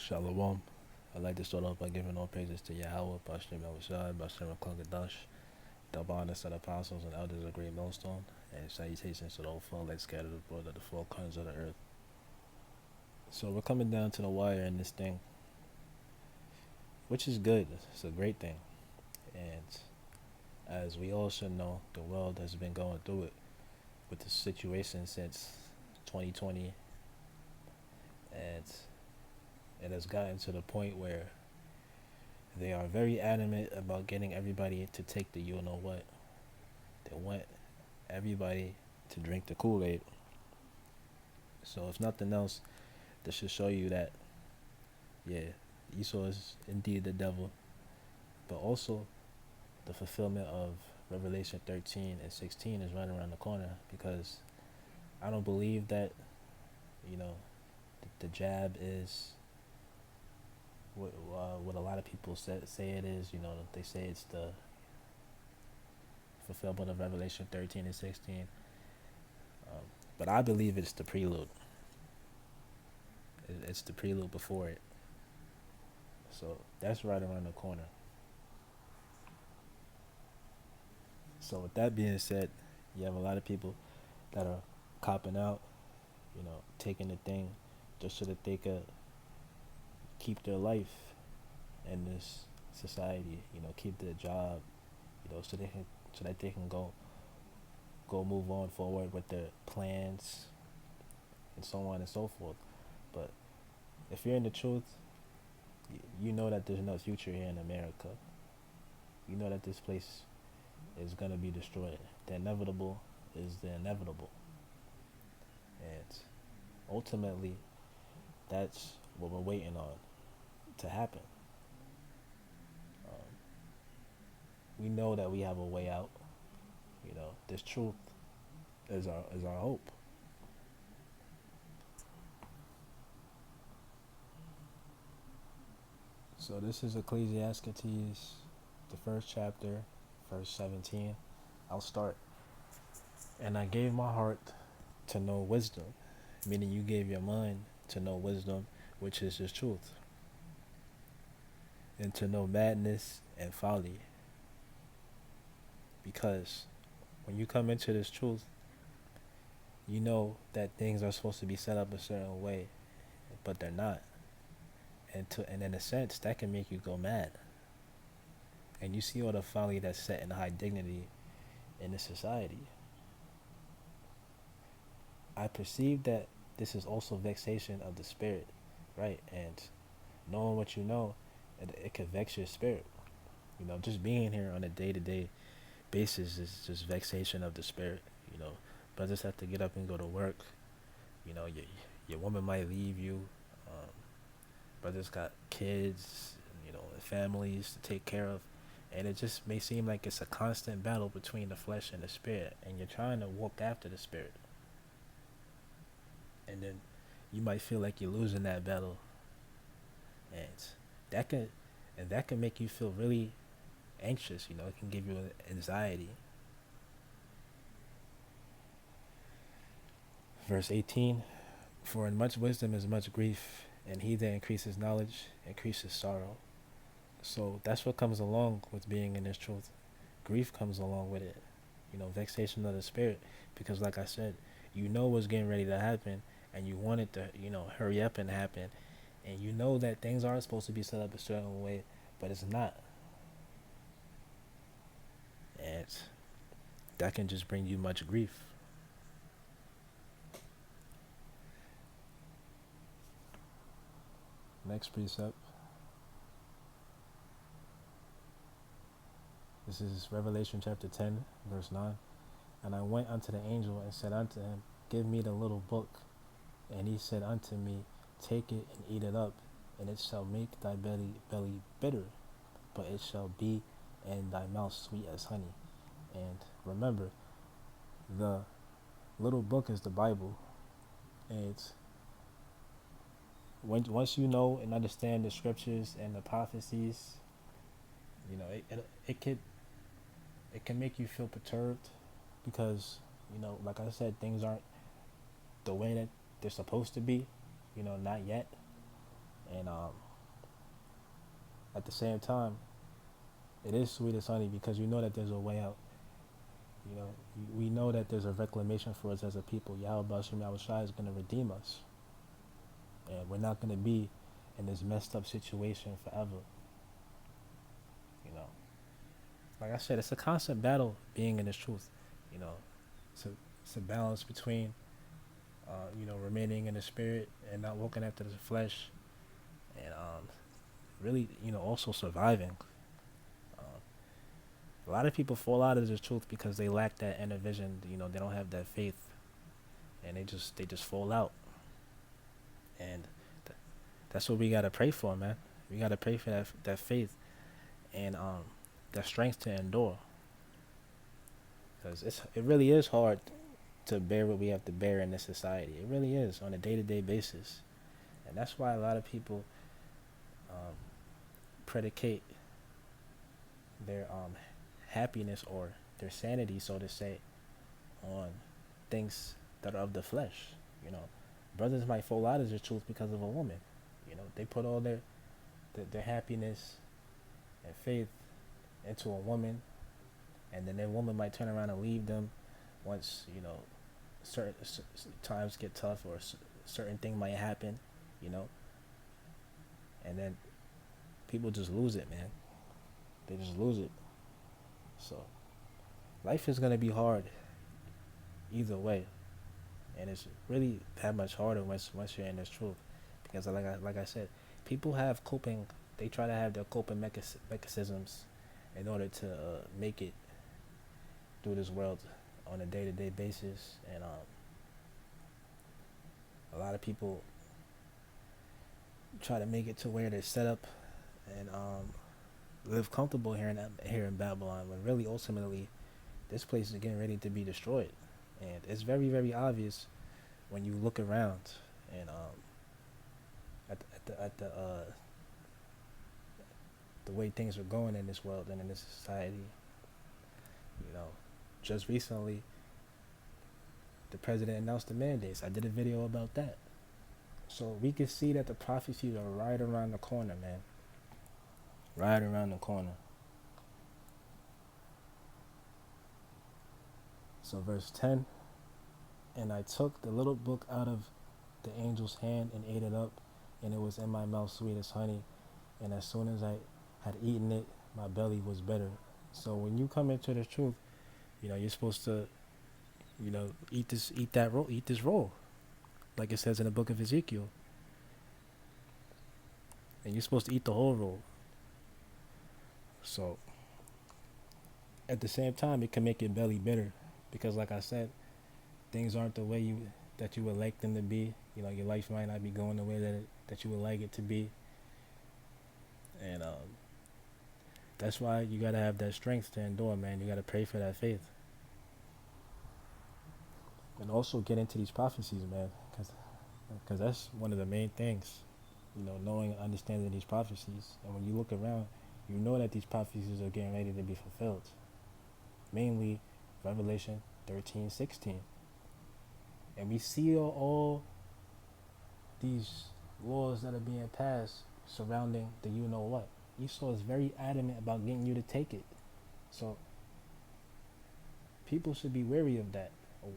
Shalom. I'd like to start off by giving all praises to Yahweh, Bashem Yahushai, Bashem Klungadash, the bonus of the apostles and elders of Great Millstone, and salutations to the old folk that scattered abroad at the four corners of the earth. So we're coming down to the wire in this thing, which is good. It's a great thing. And as we all should know, the world has been going through it with the situation since 2020, and it has gotten to the point where they are very adamant about getting everybody to take the you know what. They want everybody to drink the Kool-Aid. So if nothing else, this should show you that, yeah, Esau is indeed the devil, but also the fulfillment of Revelation 13 and 16 is right around the corner, because I don't believe that, you know, the jab is what a lot of people say it is. You know, they say it's the fulfillment of Revelation 13 and 16. But I believe it's the prelude. It's the prelude before it. So that's right around the corner. So with that being said, you have a lot of people that are copping out, you know, taking the thing just so that they could keep their life in this society, you know, keep their job, you know, so that they can go move on forward with their plans and so on and so forth. But if you're in the truth, you know that there's no future here in America. You know that this place is going to be destroyed. The inevitable is the inevitable. And ultimately, that's what we're waiting on to happen. We know that we have a way out. You know, this truth is our hope. So this is Ecclesiastes, the first chapter, verse 17. I'll start. And I gave my heart to know wisdom, meaning you gave your mind to know wisdom, which is his truth, and to know madness and folly. Because when you come into this truth, you know that things are supposed to be set up a certain way, but they're not. And in a sense, that can make you go mad. And you see all the folly that's set in high dignity in this society. I perceive that this is also vexation of the spirit, right? And knowing what you know, it can vex your spirit. You know, just being here on a day-to-day basis is just vexation of the spirit. You know, brothers have to get up and go to work. You know, your woman might leave you. Brothers got kids, you know, and families to take care of, and it just may seem like it's a constant battle between the flesh and the spirit, and you're trying to walk after the spirit, and then you might feel like you're losing that battle, and that can that can make you feel really anxious. You know, it can give you anxiety. Verse 18: For in much wisdom is much grief, and he that increases knowledge increases sorrow. So that's what comes along with being in this truth. Grief comes along with it. You know, vexation of the spirit, because like I said, you know what's getting ready to happen, and you want it to, you know, hurry up and happen, and you know that things are supposed to be set up a certain way, but it's not, and that can just bring you much grief. Next precept. This is Revelation chapter 10, verse 9. And I went unto the angel and said unto him, Give me the little book. And he said unto me, Take it and eat it up, and it shall make thy belly bitter, but it shall be in thy mouth sweet as honey. And remember, the little book is the Bible. And once you know and understand the scriptures and the prophecies, you know, it can make you feel perturbed, because, you know, like I said, things aren't the way that they're supposed to be, you know, not yet. And at the same time, it is sweet as honey because you know that there's a way out. You know, we know that there's a reclamation for us as a people. Yahweh Bashim Yahweh Shai is going to redeem us. And we're not going to be in this messed up situation forever. You know, like I said, it's a constant battle being in this truth. You know, it's a balance between, remaining in the spirit and not walking after the flesh, and really, also surviving. Um, a lot of people fall out of the truth because they lack that inner vision. You know, they don't have that faith, and they just fall out. And that's what we gotta pray for, man. We gotta pray for that faith and that strength to endure, because it really is hard to bear what we have to bear in this society. It really is on a day-to-day basis, and that's why a lot of people um, predicate their happiness or their sanity, so to say, on things that are of the flesh. You know, brothers might fall out of the truth because of a woman. You know, they put all their happiness and faith into a woman, and then that woman might turn around and leave them once certain times get tough, or certain thing might happen, you know, and then people just lose it, man. They just lose it. So life is gonna be hard either way, and it's really that much harder once you're in this truth, because like I said, people have coping. They try to have their coping mechanisms in order to make it through this world on a day-to-day basis, and a lot of people try to make it to where they're set up and live comfortable here in Babylon, when really ultimately this place is getting ready to be destroyed, and it's very, very obvious when you look around and the way things are going in this world and in this society. You know, just recently the president announced the mandates. I did a video about that. So we can see that the prophecies are right around the corner, man. Right around the corner. So verse 10, and I took the little book out of the angel's hand and ate it up, and it was in my mouth sweet as honey. And as soon as I had eaten it, my belly was bitter. So when you come into the truth, you're supposed to, eat this roll, like it says in the book of Ezekiel. And you're supposed to eat the whole roll. So at the same time, it can make your belly bitter, because like I said, things aren't the way that you would like them to be. Your life might not be going the way that you would like it to be. And that's why you gotta have that strength to endure, man. You gotta pray for that faith, and also get into these prophecies, man, because that's one of the main things. Knowing and understanding these prophecies, and when you look around, you know that these prophecies are getting ready to be fulfilled. Mainly, Revelation 13:16, and we see all these laws that are being passed surrounding the what. Esau is very adamant about getting you to take it. So people should be wary of that,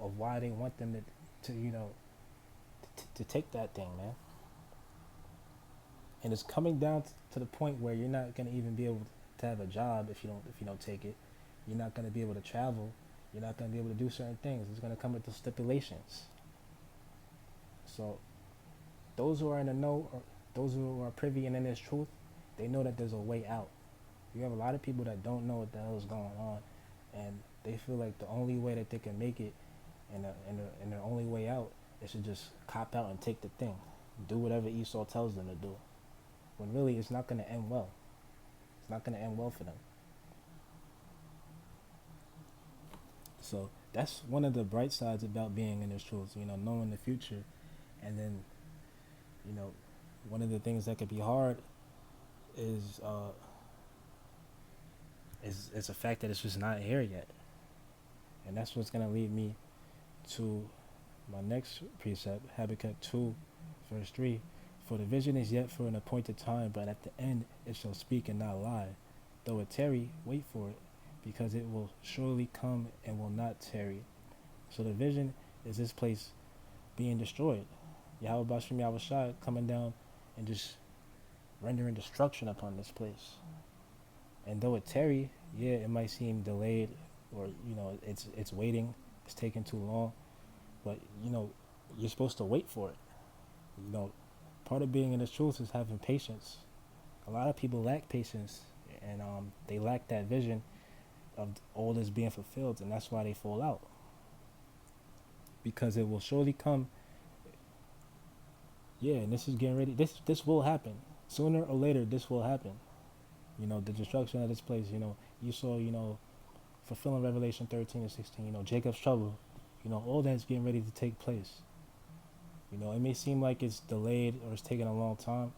of why they want them to take that thing, man. And it's coming down to the point where you're not gonna even be able to have a job if you don't take it. You're not gonna be able to travel. You're not gonna be able to do certain things. It's gonna come with the stipulations. So those who are in the know, or those who are privy and in this truth, they know that there's a way out. You have a lot of people that don't know what the hell is going on, and they feel like the only way that they can make it, and the only way out, is to just cop out and take the thing, do whatever Esau tells them to do. When really, it's not going to end well. It's not going to end well for them. So that's one of the bright sides about being in this truth, knowing the future. And then, one of the things that could be hard is the fact that it's just not here yet. And that's what's going to lead me to my next precept, Habakkuk 2, verse 3. For the vision is yet for an appointed time, but at the end it shall speak and not lie. Though it tarry, wait for it, because it will surely come and will not tarry. So the vision is this place being destroyed. Yahweh Bashim Yahweh Shai coming down and just rendering destruction upon this place. And though it tarry, yeah, it might seem delayed, or it's waiting, it's taking too long, but you're supposed to wait for it. Part of being in this truth is having patience. A lot of people lack patience, and they lack that vision of all this being fulfilled, and that's why they fall out. Because it will surely come. Yeah, and this is getting ready. This will happen sooner or later. This will happen. The destruction of this place. You saw. Fulfilling Revelation 13 and 16. Jacob's trouble. All that's getting ready to take place. It may seem like it's delayed or it's taking a long time.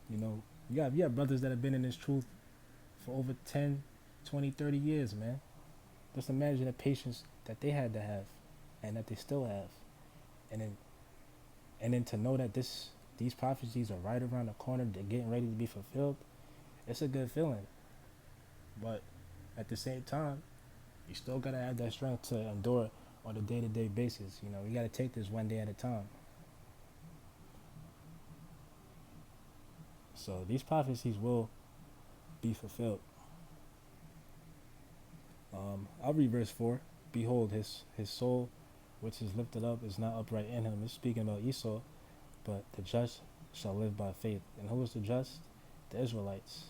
You got brothers that have been in this truth for over 10, 20, 30 years, man. Just imagine the patience that they had to have and that they still have. And then to know that these prophecies are right around the corner, they're getting ready to be fulfilled, it's a good feeling. But at the same time, you still gotta have that strength to endure on a day-to-day basis. We gotta take this one day at a time. So these prophecies will be fulfilled. I'll read verse 4. Behold, his soul, which is lifted up, is not upright in him. It's speaking about Esau, but the just shall live by faith. And who is the just? The Israelites.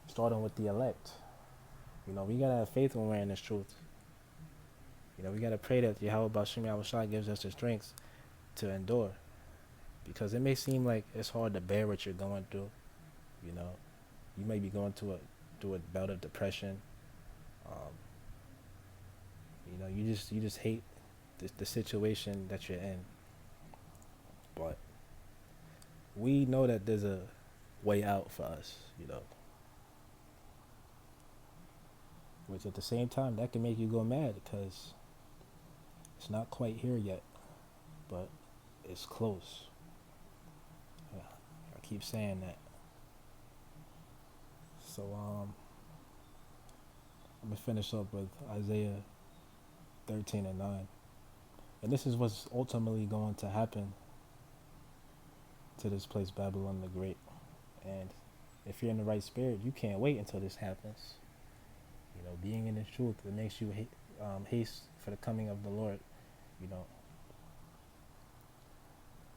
Starting with the elect. We gotta have faith when we're in this truth. We gotta pray that Yahweh Bashim Yahweh Shai gives us the strength to endure. Because it may seem like it's hard to bear what you're going through. You may be going through a bout of depression. You just hate the situation that you're in. But we know that there's a way out for us, Which at the same time, that can make you go mad because it's not quite here yet, but it's close. I keep saying that. So I'm gonna finish up with Isaiah 13 and 9. And this is what's ultimately going to happen to this place, Babylon the Great. And if you're in the right spirit, you can't wait until this happens. Being in the truth, it makes you haste for the coming of the Lord.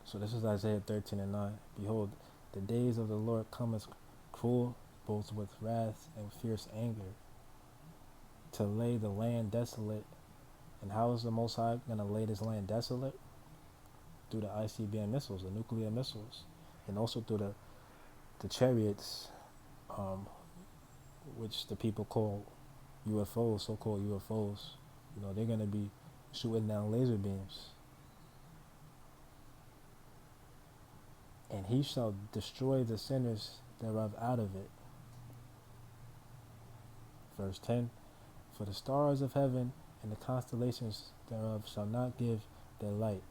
So this is Isaiah 13 and 9. Behold, the days of the Lord come as cruel, both with wrath and fierce anger, to lay the land desolate. And how is the Most High going to lay this land desolate? Through the ICBM missiles, the nuclear missiles, and also through the chariots, which the people call UFOs, so-called UFOs. They're going to be shooting down laser beams. And he shall destroy the sinners thereof out of it. Verse 10, for the stars of heaven and the constellations thereof shall not give their light.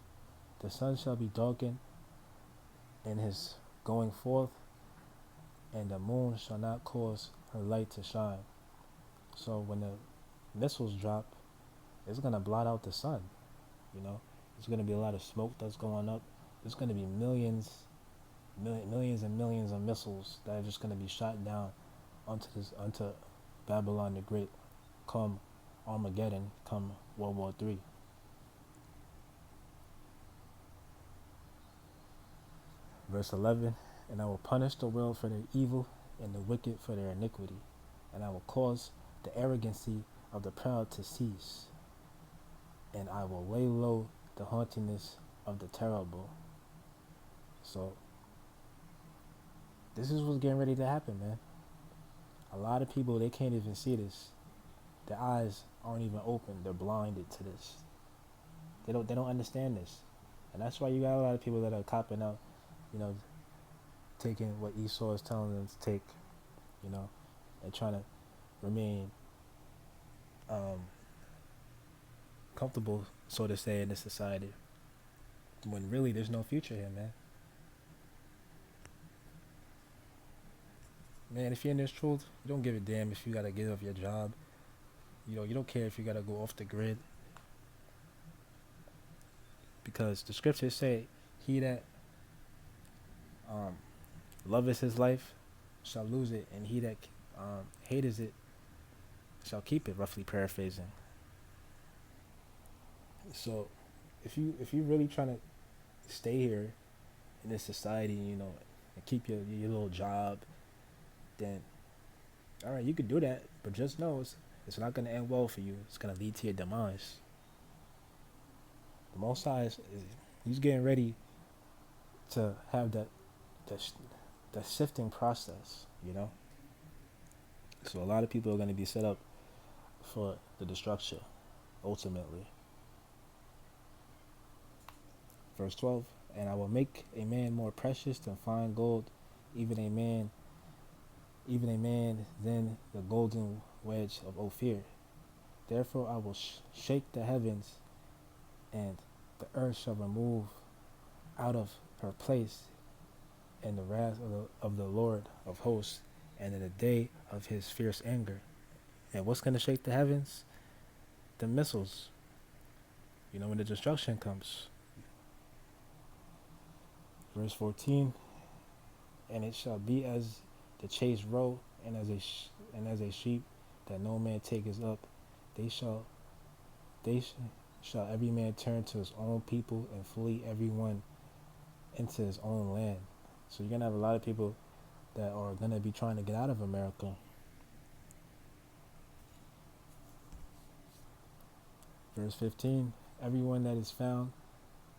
The sun shall be darkened in his going forth, and the moon shall not cause her light to shine. So when the missiles drop, it's going to blot out the sun. There's going to be a lot of smoke that's going up. There's going to be millions and millions of missiles that are just going to be shot down onto Babylon the Great come Armageddon, come World War III. Verse 11, and I will punish the world for their evil and the wicked for their iniquity, and I will cause the arrogancy of the proud to cease, and I will lay low the haughtiness of the terrible. So this is what's getting ready to happen, man. A lot of people, they can't even see this. Their eyes aren't even open. They're blinded to this. They don't understand this. And that's why you got a lot of people that are copping out, taking what Esau is telling them to take, and trying to remain comfortable, so to say, in this society. when really there's no future here, man. Man, if you're in this truth, you don't give a damn if you gotta get off your job. You don't care if you gotta go off the grid, because the scriptures say, "He that um, loveth his life shall lose it, and he that hateth it shall keep it." Roughly paraphrasing. So, if you really trying to stay here in this society, and keep your little job, then all right, you could do that, but just know it's not gonna end well for you. It's gonna lead to your demise. The Most High he's getting ready to have that that sifting process, So a lot of people are gonna be set up for the destruction, ultimately. Verse 12, and I will make a man more precious than fine gold, even a man, than the golden wedge of Ophir. Therefore I will shake the heavens, and the earth shall remove out of her place in the wrath of the Lord of hosts, and in the day of his fierce anger. And what's going to shake the heavens? The missiles. When the destruction comes. Verse 14, and it shall be as the chased roe, and as a sheep that no man taketh up. They shall every man turn to his own people, and flee every one into his own land. So you're gonna have a lot of people that are gonna be trying to get out of America. Verse 15, everyone that is found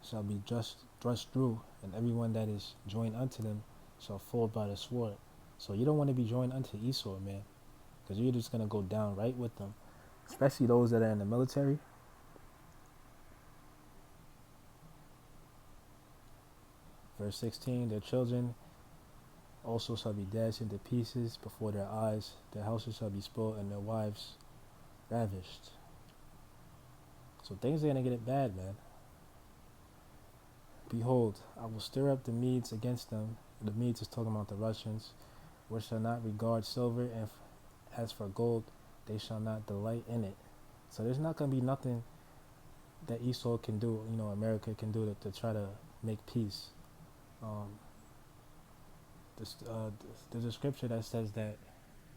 shall be thrust through, and everyone that is joined unto them shall fall by the sword. So you don't want to be joined unto Esau, man, because you're just gonna go down right with them, especially those that are in the military. Verse 16, their children also shall be dashed into pieces before their eyes. Their houses shall be spoiled, and their wives ravished. So things are gonna get it bad, man. Behold, I will stir up the Medes against them. The Medes is talking about the Russians, which shall not regard silver, and as for gold, they shall not delight in it. So there's not going to be nothing that Esau can do, America can do to try to make peace. There's a scripture that says that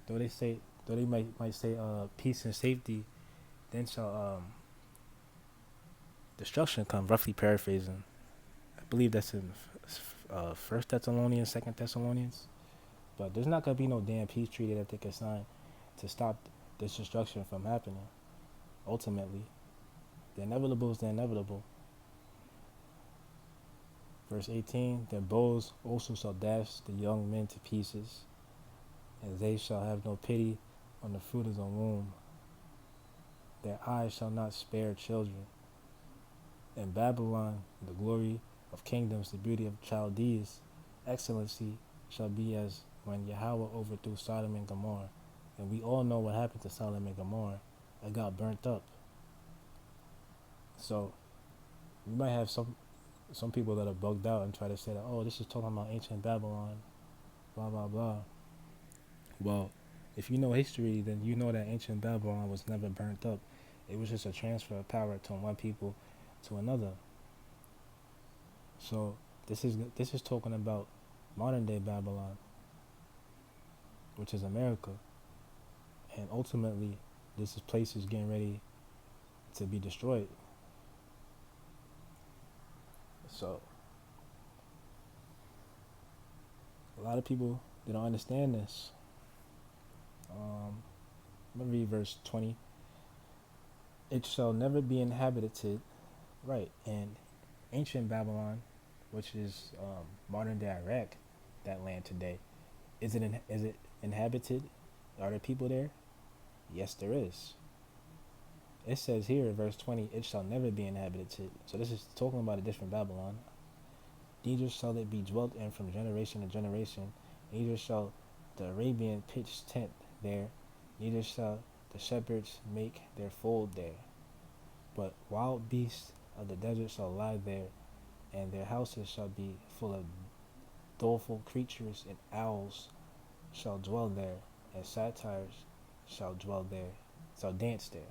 though they might say peace and safety, then shall destruction come. Roughly paraphrasing. I believe that's in First Thessalonians, Second Thessalonians. But there's not gonna be no damn peace treaty that they can sign to stop this destruction from happening. Ultimately, the inevitable is the inevitable. Verse 18, their bows also shall dash the young men to pieces, and they shall have no pity on the fruit of the womb. Their eyes shall not spare children. In Babylon, the glory of kingdoms, the beauty of Chaldees, excellency shall be as when Yahweh overthrew Sodom and Gomorrah. And we all know what happened to Sodom and Gomorrah. It got burnt up. So you might have some people that are bugged out and try to say that, oh, this is talking about ancient Babylon, blah, blah, blah. Well, if you know history, then you know that ancient Babylon was never burnt up. It was just a transfer of power from one people to another. So this is talking about modern day Babylon, which is America. And ultimately, this place is getting ready to be destroyed. So a lot of people, they don't understand this. I'm going to read verse 20. It shall never be inhabited, right, and ancient Babylon, which is modern day Iraq, that land today, is it inhabited? Are there people there? Yes, there is. It says here in verse 20, it shall never be inhabited. So this is talking about a different Babylon. Neither shall it be dwelt in from generation to generation. Neither shall the Arabian pitch tent there. Neither shall the shepherds make their fold there. But wild beasts of the desert shall lie there, and their houses shall be full of doleful creatures, and owls shall dwell there, and satyrs shall dwell there, shall dance there.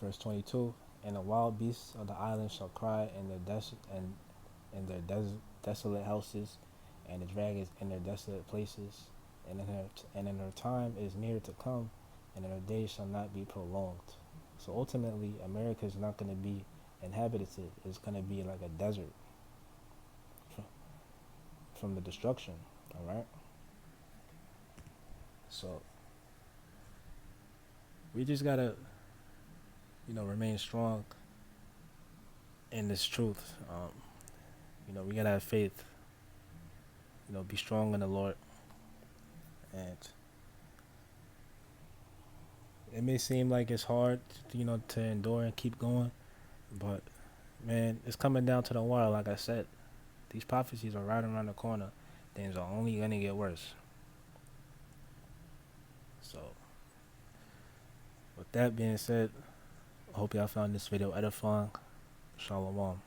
Verse 22, and the wild beasts of the island shall cry in their desolate houses, and the dragons in their desolate places, and in her time is near to come, and in her days shall not be prolonged. So ultimately, America is not going to be inhabited. It's going to be like a desert from the destruction. All right. So we just gotta, remain strong in this truth. We gotta have faith. Be strong in the Lord, and it may seem like it's hard, to endure and keep going, but man, it's coming down to the wire. Like I said, these prophecies are right around the corner. Things are only gonna get worse. So, with that being said, I hope y'all found this video edifying. Shalom.